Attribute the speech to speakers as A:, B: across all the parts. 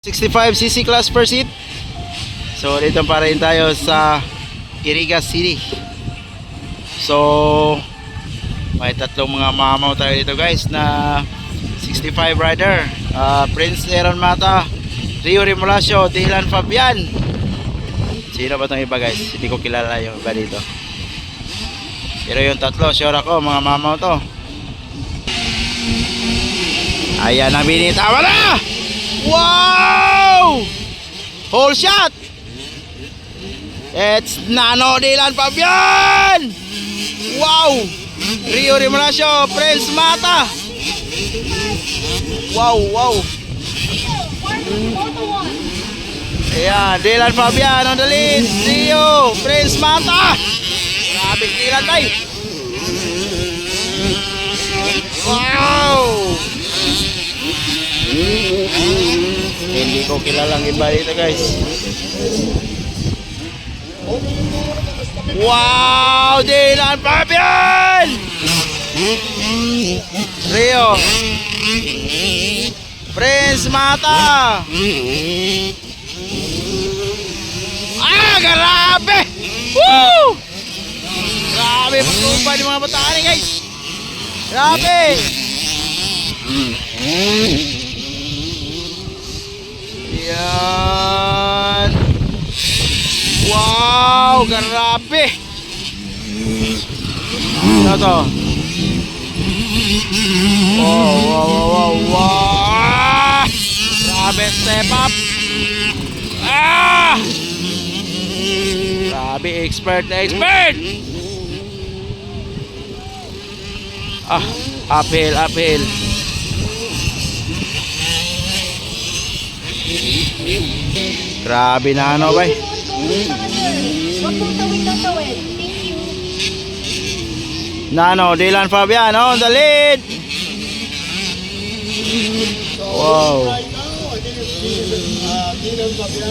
A: 65cc class per seat. So dito pa rin tayo sa Iriga City. So may tatlong mga mamaw tayo dito guys na 65 rider. Prince Aaron Mata, Rio Remolacio, Dylan Fabian. Sino ba itong iba guys? Hindi ko kilala yung iba dito. Pero yung tatlo, sure ako mga mamaw to. Ayan na, binitawan na! Wow! Whole shot! It's Nano Dylan Fabian! Wow! Rio Remolacio, Prince Mata! Wow, wow! Ayan, Dylan Fabian on the lead. Rio, Prince Mata! Grabe Dylan tayo! Wow! Hindi ko kilalang iba dito guys. Wow! Dylan Fabian! Rio, Prince Mata! Grabe! Woo! Grabe pagkumpay ng mga bataan eh guys. Grabe! Yan. Wow, grabe. Ano to? Wow, wow, wow, wow. Grabe, step up. Grabe, expert na expert. Uphill, uphill. Grabe na ano ba?
B: Huwag pong tawid ng tawid. Thank you.
A: Nano, Dylan Fabian on the lead. Wow.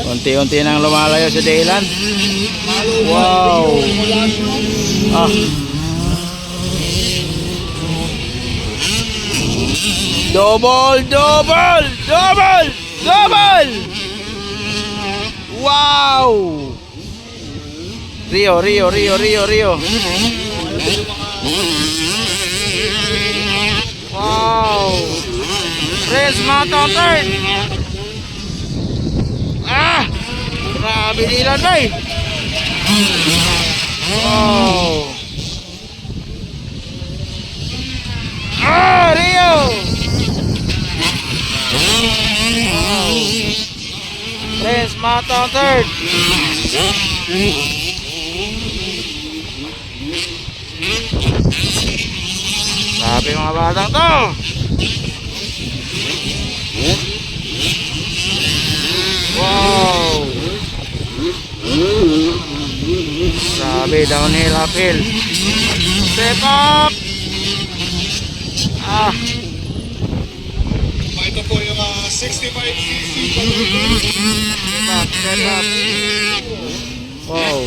A: Unti-unti nang lumalayo si Dylan. Wow. Double, double, double, double. Wow. Rio, Rio, Rio, Rio, Rio. Wow. Prince Mata third. Grabe Dylan bay. Wow. Rio. Wow. Prince Mata third. Grabe mga batang to. Wow. Grabe, downhill, uphill. Step up.
C: Ito po yung 65cc.
A: Step up, step up. Wow.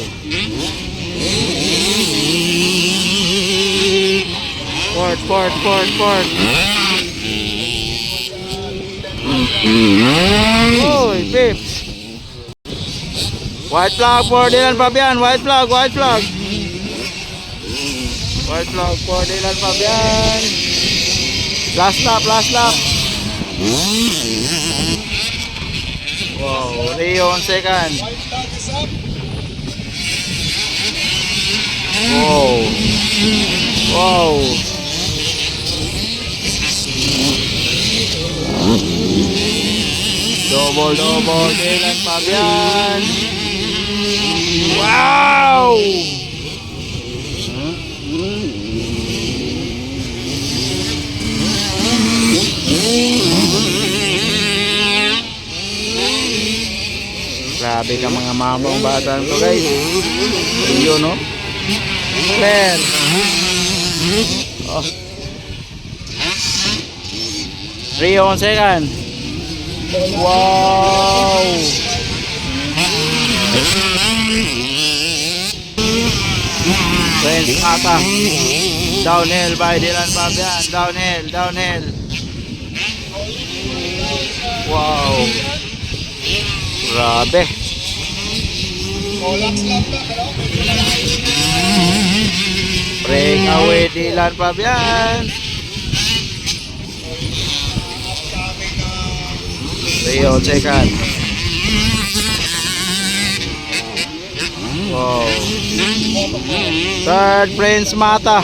A: Port, port, port, port. Uy, pips. White flag for Dylan Fabian. White flag, white flag. White flag for Dylan Fabian. Last lap, last lap. Wow, Rio on second. Wow. Wow. Double, double, Dylan Fabian. Wow. Grabe ka mga mamang bata to guys. Rio no? Clear. Rio on second. Wow. Prince Mata. Downhill by Dylan Fabian. Downhill, downhill. Wow. Grabe.
C: O, last lap na. Pero medyo malayo.
A: Breakaway Dylan Fabian.
C: Upcoming
A: Rio second. Wow. Third, Prince Mata.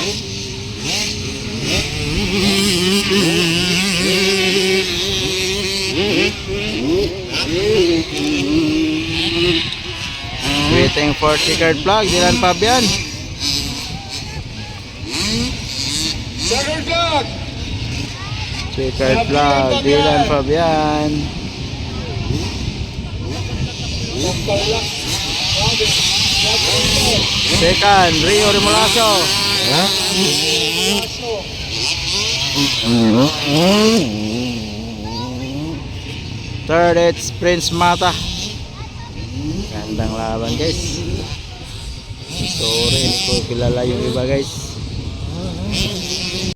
A: Waiting for checkered flag, Dylan Fabian.
C: second flag.
A: Checkered flag, Dylan Fabian. Second, Rio Remolaso. Third, it's Prince Mata. Gandang laban, guys. Sorry, hindi ko kilala yung iba, guys.